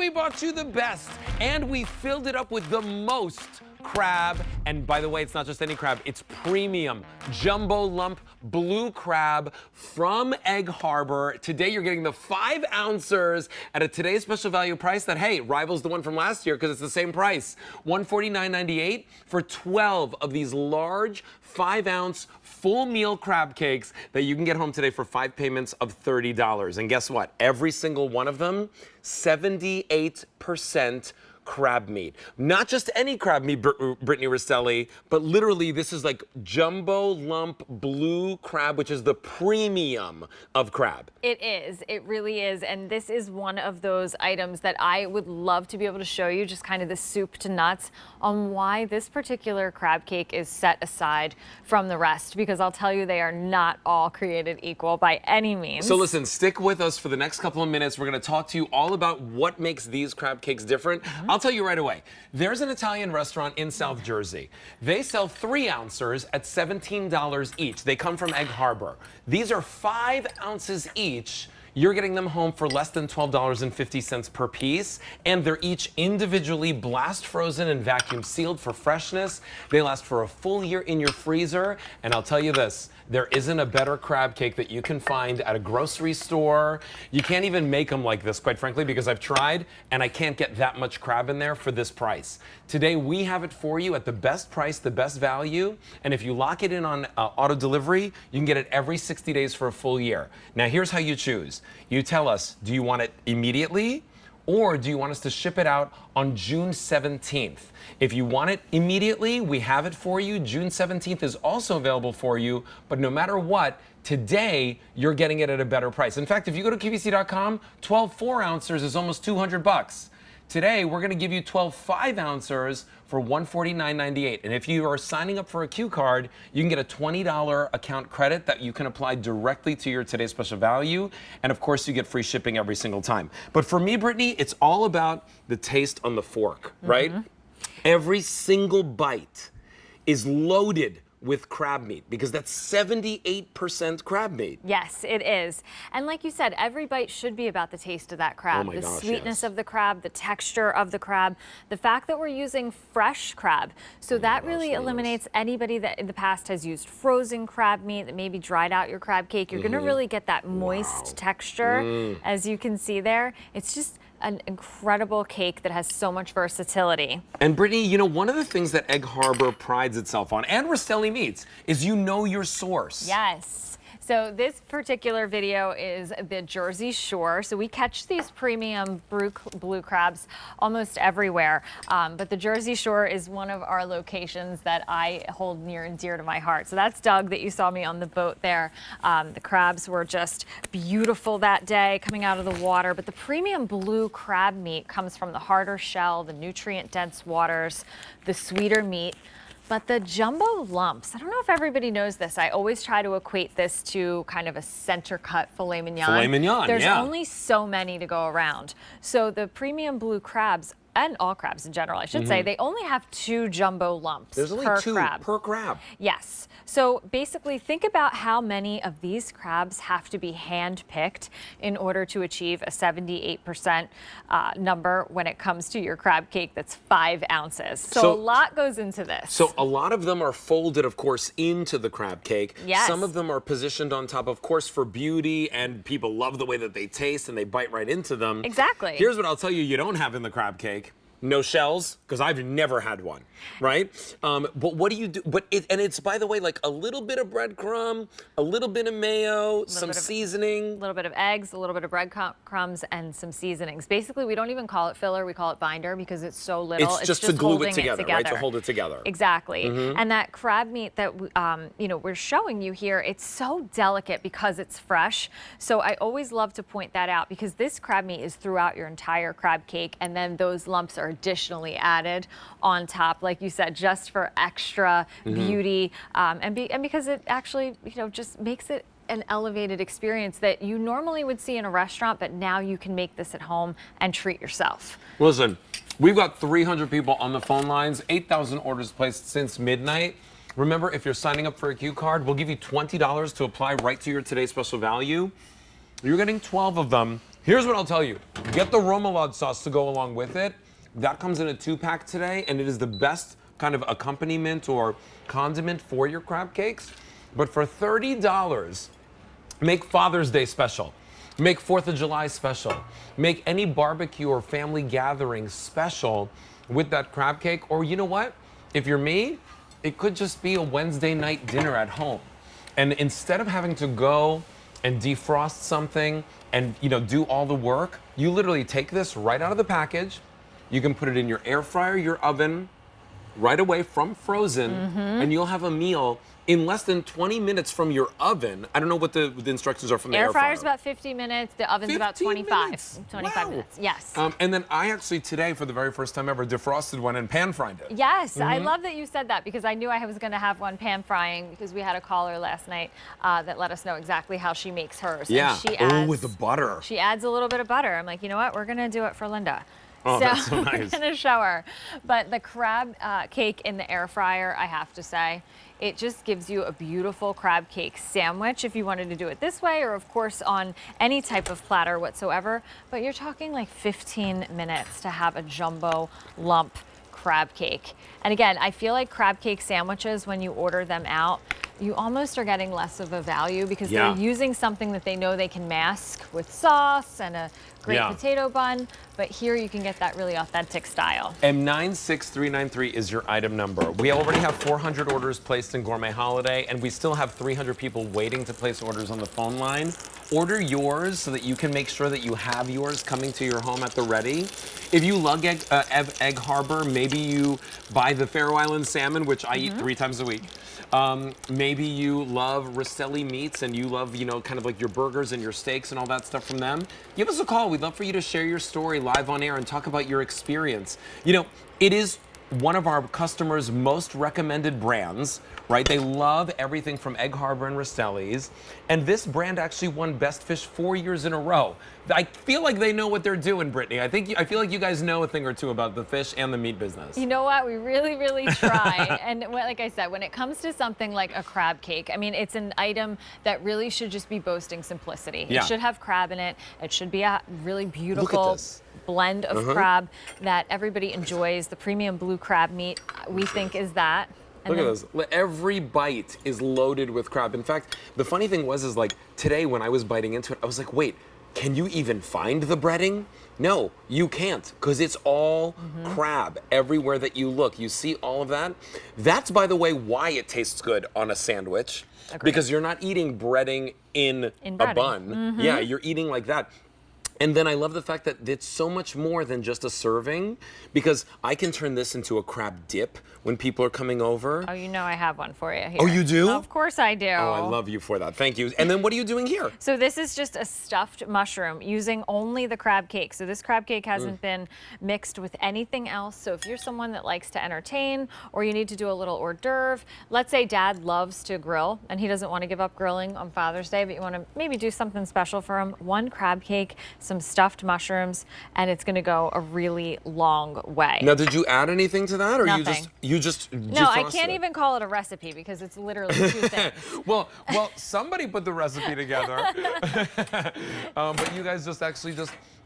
we bought you the best, and we filled it up with the most crab. And by the way, it's not just any crab, it's premium jumbo lump blue crab from Egg Harbor. Today you're getting the 5 ounces at a today's special value price that, hey, rivals the one from last year because it's the same price. $149.98 for 12 of these large 5-ounce full meal crab cakes that you can get home today for 5 payments of $30. And guess what? Every single one of them, 78% crab meat. Not just any crab meat, Brittany Rostelli, but literally this is like jumbo lump blue crab, which is the premium of crab. It is. It really is. And this is one of those items that I would love to be able to show you, just kind of the soup to nuts on why this particular crab cake is set aside from the rest, because I'll tell you, they are not all created equal by any means. So listen, stick with us for the next couple of minutes. We're going to talk to you all about what makes these crab cakes different. I'll tell you right away, there's an Italian restaurant in South Jersey. They sell 3 ounces at $17 each. They come from Egg Harbor. These are 5 ounces each. You're getting them home for less than $12.50 per piece, and they're each individually blast frozen and vacuum sealed for freshness. They last for a full year in your freezer, and I'll tell you this, there isn't a better crab cake that you can find at a grocery store. You can't even make them like this, quite frankly, because I've tried and I can't get that much crab in there for this price. Today we have it for you at the best price, the best value, and if you lock it in on auto delivery, you can get it every 60 days for a full year. Now here's how you choose. You tell us, do you want it immediately? Or do you want us to ship it out on June 17th? If you want it immediately, we have it for you. June 17th is also available for you, but no matter what, today you're getting it at a better price. In fact, if you go to QVC.com, 12 4 ounces is almost $200. Today, we're going to give you 12 5 ounces for $149.98. And if you are signing up for a Q card, you can get a $20 account credit that you can apply directly to your today's special value. And of course, you get free shipping every single time. But for me, Brittany, it's all about the taste on the fork, right? Every single bite is loaded with crab meat, because that's 78% crab meat. Yes, it is. And like you said, every bite should be about the taste of that crab. Oh my the gosh, sweetness yes. of the crab, the texture of the crab, the fact that we're using fresh crab. So that really eliminates anybody that in the past has used frozen crab meat that maybe dried out your crab cake. You're gonna really get that moist texture, as you can see there. It's just an incredible cake that has so much versatility. And Brittany, you know, one of the things that Egg Harbor prides itself on, and Rostelli Meats, is you know your source. Yes. So this particular video is the Jersey Shore. So we catch these premium blue crabs almost everywhere. But the Jersey Shore is one of our locations that I hold near and dear to my heart. So that's Doug that you saw me on the boat there. The crabs were just beautiful that day coming out of the water. But the premium blue crab meat comes from the harder shell, the nutrient-dense waters, the sweeter meat. But the jumbo lumps, I don't know if everybody knows this. I always try to equate this to kind of a center cut filet mignon. Filet mignon, There's yeah. only so many to go around. So the premium blue crabs, and all crabs in general, I should say, they only have 2 jumbo lumps There's only per 2 crab. per crab. Yes. So basically, think about how many of these crabs have to be hand-picked in order to achieve a 78% number when it comes to your crab cake that's 5 ounces. So a lot goes into this. So a lot of them are folded, of course, into the crab cake. Yes. Some of them are positioned on top, of course, for beauty, and people love the way that they taste and they bite right into them. Exactly. Here's what I'll tell you don't have in the crab cake. No shells, because I've never had one, right? But what do you do? And it's, by the way, like a little bit of breadcrumb, a little bit of mayo, some seasoning. A little bit of eggs, a little bit of breadcrumbs, and some seasonings. Basically, we don't even call it filler, we call it binder because it's so little. It's just to glue holding it together, right? To hold it together. Exactly. And that crab meat that we're showing you here, it's so delicate because it's fresh. So I always love to point that out, because this crab meat is throughout your entire crab cake, and then those lumps are additionally added on top, like you said, just for extra beauty, and because it actually, just makes it an elevated experience that you normally would see in a restaurant, but now you can make this at home and treat yourself. Listen, we've got 300 people on the phone lines, 8,000 orders placed since midnight. Remember, if you're signing up for a Q card, we'll give you $20 to apply right to your today's special value. You're getting 12 of them Here's what I'll tell you. Get the remoulade sauce to go along with it. That comes in a 2-pack today, and it is the best kind of accompaniment or condiment for your crab cakes. But for $30, make Father's Day special. Make 4th of July special. Make any barbecue or family gathering special with that crab cake. Or you know what? If you're me, it could just be a Wednesday night dinner at home. And instead of having to go and defrost something and do all the work, you literally take this right out of the package. You can put it in your air fryer, your oven, right away from frozen, and you'll have a meal in less than 20 minutes from your oven. I don't know what the instructions are from the air fryer. Air fryer's about 50 minutes. The oven's about 25. Minutes. 25 Wow. minutes, yes. And then I actually today, for the very first time ever, defrosted one and pan fried it. Yes, I love that you said that because I knew I was going to have one pan frying because we had a caller last night that let us know exactly how she makes hers. Yeah. And she adds, with the butter. She adds a little bit of butter. I'm like, you know what? We're going to do it for Linda. Oh, that's so nice. We're going to show her. But the crab cake in the air fryer, I have to say, it just gives you a beautiful crab cake sandwich if you wanted to do it this way or, of course, on any type of platter whatsoever. But you're talking like 15 minutes to have a jumbo lump crab cake. And again, I feel like crab cake sandwiches, when you order them out, you almost are getting less of a value because they're using something that they know they can mask with sauce and a great potato bun. But here you can get that really authentic style. M96393 is your item number. We already have 400 orders placed in Gourmet Holiday, and we still have 300 people waiting to place orders on the phone line. Order yours so that you can make sure that you have yours coming to your home at the ready. If you love Egg Harbor, maybe you buy the Faroe Island salmon, which I eat 3 times a week. Maybe you love Rastelli meats and you love, kind of like your burgers and your steaks and all that stuff from them. Give us a call. We'd love for you to share your story live on air and talk about your experience. It is one of our customers' most recommended brands, right? They love everything from Egg Harbor and Rastelli's. And this brand actually won Best Fish 4 years in a row. I feel like they know what they're doing, Brittany. I feel like you guys know a thing or two about the fish and the meat business. You know what? We really, really try. And like I said, when it comes to something like a crab cake, I mean, it's an item that really should just be boasting simplicity. Yeah. It should have crab in it. It should be a really Look at beautiful this. blend of crab that everybody enjoys. The premium blue crab meat, we think, is that. And Look at this. Every bite is loaded with crab. In fact, the funny thing is like today when I was biting into it, I was like, wait, can you even find the breading? No, you can't, because it's all crab everywhere that you look. You see all of that? That's, by the way, why it tastes good on a sandwich. Agreed. Because you're not eating breading in a breading. bun. Yeah, you're eating like that. And then I love the fact that it's so much more than just a serving, because I can turn this into a crab dip when people are coming over. Oh, you know I have one for you here. Oh, you do? Of course I do. Oh, I love you for that. Thank you. And then what are you doing here? So this is just a stuffed mushroom using only the crab cake. So this crab cake hasn't been mixed with anything else. So if you're someone that likes to entertain or you need to do a little hors d'oeuvre, let's say Dad loves to grill and he doesn't want to give up grilling on Father's Day, but you want to maybe do something special for him. One crab cake, some stuffed mushrooms, and it's going to go a really long way. Now, did you add anything to that, or Nothing. you just No, I defrosted can't it? even call it a recipe because it's literally 2 things. well, somebody put the recipe together, but you guys just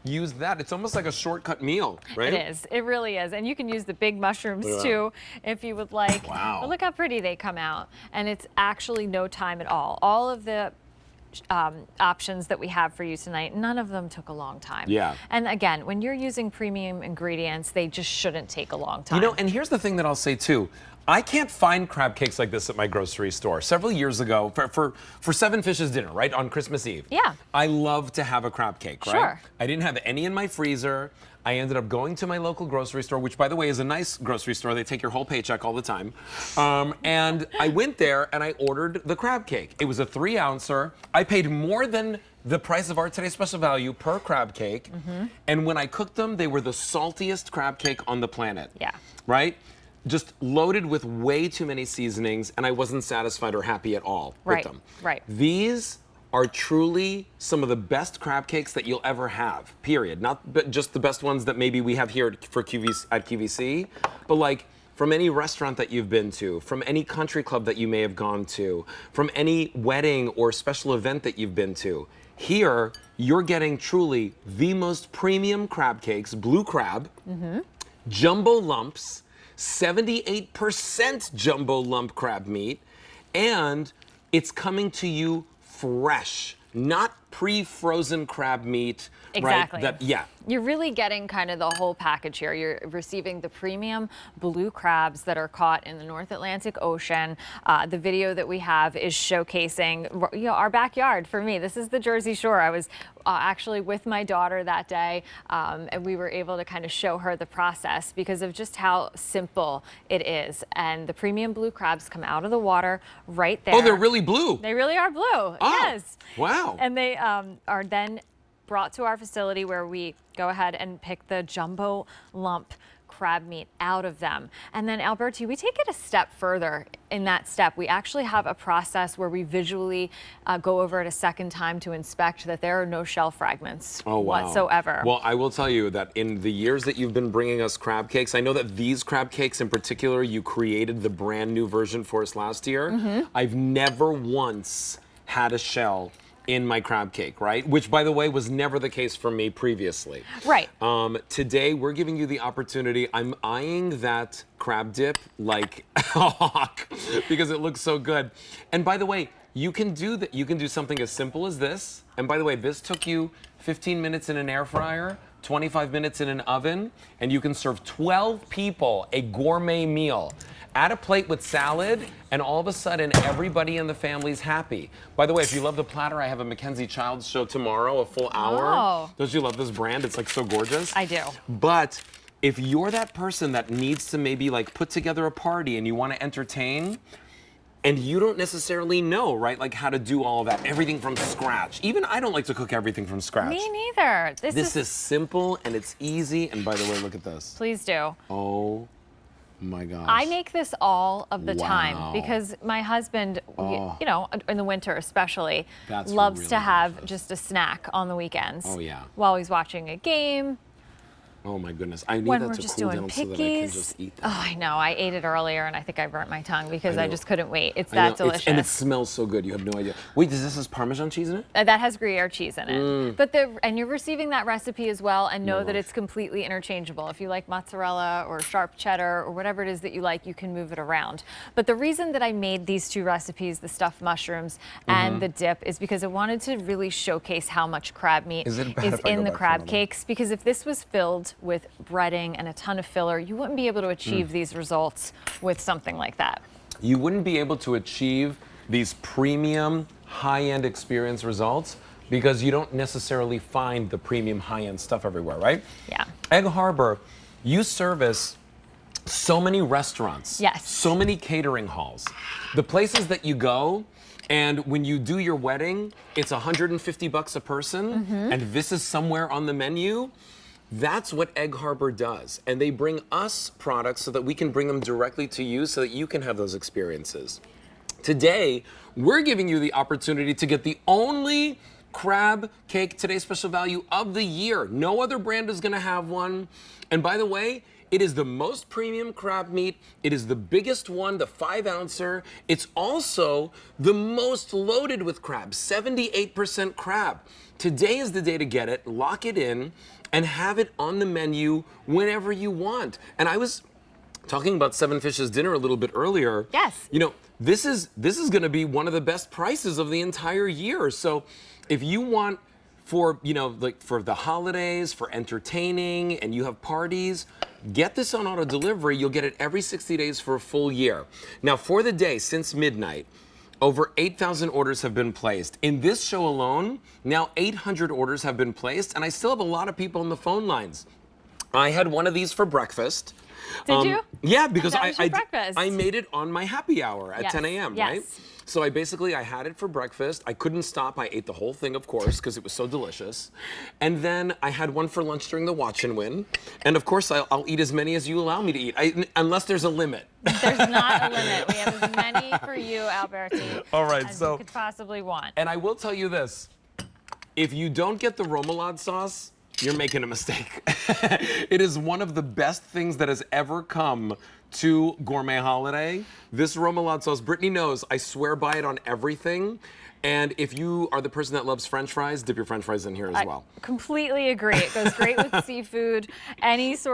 use that. It's almost like a shortcut meal, right? It is. It really is. And you can use the big mushrooms too if you would like. Wow. But look how pretty they come out. And it's actually no time at all. All of the options that we have for you tonight, none of them took a long time. Yeah. And again, when you're using premium ingredients, they just shouldn't take a long time. And here's the thing that I'll say too. I can't find crab cakes like this at my grocery store. Several years ago, for Seven Fishes dinner, right, on Christmas Eve. Yeah. I love to have a crab cake, right? Sure. I didn't have any in my freezer. I ended up going to my local grocery store, which, by the way, is a nice grocery store. They take your whole paycheck all the time. And I went there and I ordered the crab cake. It was a 3-ouncer. I paid more than the price of our today's special value per crab cake. And when I cooked them, they were the saltiest crab cake on the planet. Yeah. Right? Just loaded with way too many seasonings, and I wasn't satisfied or happy at all with them. Right. These are truly some of the best crab cakes that you'll ever have, period. Not just the best ones that maybe we have here at QVC, but like from any restaurant that you've been to, from any country club that you may have gone to, from any wedding or special event that you've been to. Here, you're getting truly the most premium crab cakes, blue crab, jumbo lumps, 78% jumbo lump crab meat, and it's coming to you fresh, not pre-frozen crab meat. Exactly. Right? Yeah. You're really getting kind of the whole package here. You're receiving the premium blue crabs that are caught in the North Atlantic Ocean. The video that we have is showcasing, our backyard. For me, this is the Jersey Shore. I was actually with my daughter that day, and we were able to kind of show her the process because of just how simple it is. And the premium blue crabs come out of the water right there. Oh, they're really blue. They really are blue. Oh, yes. Wow. And they are then brought to our facility where we go ahead and pick the jumbo lump crab meat out of them. And then, Alberti, we take it a step further. In that step, we actually have a process where we visually go over it a second time to inspect that there are no shell fragments whatsoever. Well, I will tell you that in the years that you've been bringing us crab cakes, I know that these crab cakes in particular, you created the brand new version for us last year. I've never once had a shell in my crab cake, right? Which, by the way, was never the case for me previously. Right. Today, we're giving you the opportunity. I'm eyeing that crab dip like a hawk because it looks so good. And by the way, you can do that. You can do something as simple as this. And by the way, this took you 15 minutes in an air fryer, 25 minutes in an oven, and you can serve 12 people a gourmet meal. Add a plate with salad, and all of a sudden, everybody in the family's happy. By the way, if you love the platter, I have a Mackenzie Childs show tomorrow, a full hour. Oh. Don't you love this brand? It's like so gorgeous. I do. But if you're that person that needs to maybe like put together a party and you want to entertain, and you don't necessarily know, right, like how to do all of that, everything from scratch. Even I don't like to cook everything from scratch. Me neither. This is simple and it's easy. And by the way, look at this. Please do. Oh my gosh. I make this all of the Wow. time because my husband, Oh. you know, in the winter especially, That's loves really to have delicious. just a snack on the weekends. Oh, yeah. While he's watching a game. Oh my goodness. I need When that we're to just cool doing down so that I can pickies. just eat Oh, that. I know. I ate it earlier and I think I burnt my tongue because I know. just couldn't wait. It's I know. that delicious. And it smells so good. You have no idea. Wait, does this have Parmesan cheese in it? That has Gruyere cheese in it. But and you're receiving that recipe as well, and know that it's completely interchangeable. If you like mozzarella or sharp cheddar or whatever it is that you like, you can move it around. But the reason that I made these two recipes, the stuffed mushrooms and the dip, is because I wanted to really showcase how much crab meat Is is it bad if I in go the back crab on them? cakes. Because if this was filled with breading and a ton of filler, you wouldn't be able to achieve these results with something like that. You wouldn't be able to achieve these premium high-end experience results because you don't necessarily find the premium high-end stuff everywhere, right? Yeah. Egg Harbor, you service so many restaurants, Yes. so many catering halls. The places that you go, and when you do your wedding, it's $150 a person, and this is somewhere on the menu. That's what Egg Harbor does. And they bring us products so that we can bring them directly to you so that you can have those experiences. Today, we're giving you the opportunity to get the only crab cake Today's Special Value of the year. No other brand is gonna have one. And by the way, it is the most premium crab meat. It is the biggest one, the 5-ouncer. It's also the most loaded with crab, 78% crab. Today is the day to get it, lock it in, and have it on the menu whenever you want. And I was talking about Seven Fishes dinner a little bit earlier. Yes. You know, this is going to be one of the best prices of the entire year. So if you want for, you know, like for the holidays, for entertaining, and you have parties, get this on auto delivery. You'll get it every 60 days for a full year. Now, for the day, since midnight, over 8,000 orders have been placed. In this show alone, now 800 orders have been placed, and I still have a lot of people on the phone lines. I had one of these for breakfast. Did you? Yeah, because That was your breakfast. I made it on my happy hour at Yes, 10 a.m., yes. right? So I had it for breakfast. I couldn't stop. I ate the whole thing, of course, because it was so delicious. And then I had one for lunch during the watch and win. And of course, I'll eat as many as you allow me to eat, unless there's a limit. There's not a limit. We have as many for you, Alberti, All right, as so- you could possibly want. And I will tell you this, if you don't get the remoulade sauce, you're making a mistake. It is one of the best things that has ever come to Gourmet Holiday. This remoulade sauce, Brittany knows, I swear by it on everything. And if you are the person that loves French fries, dip your French fries in here as well. Completely agree. It goes great with seafood, any sort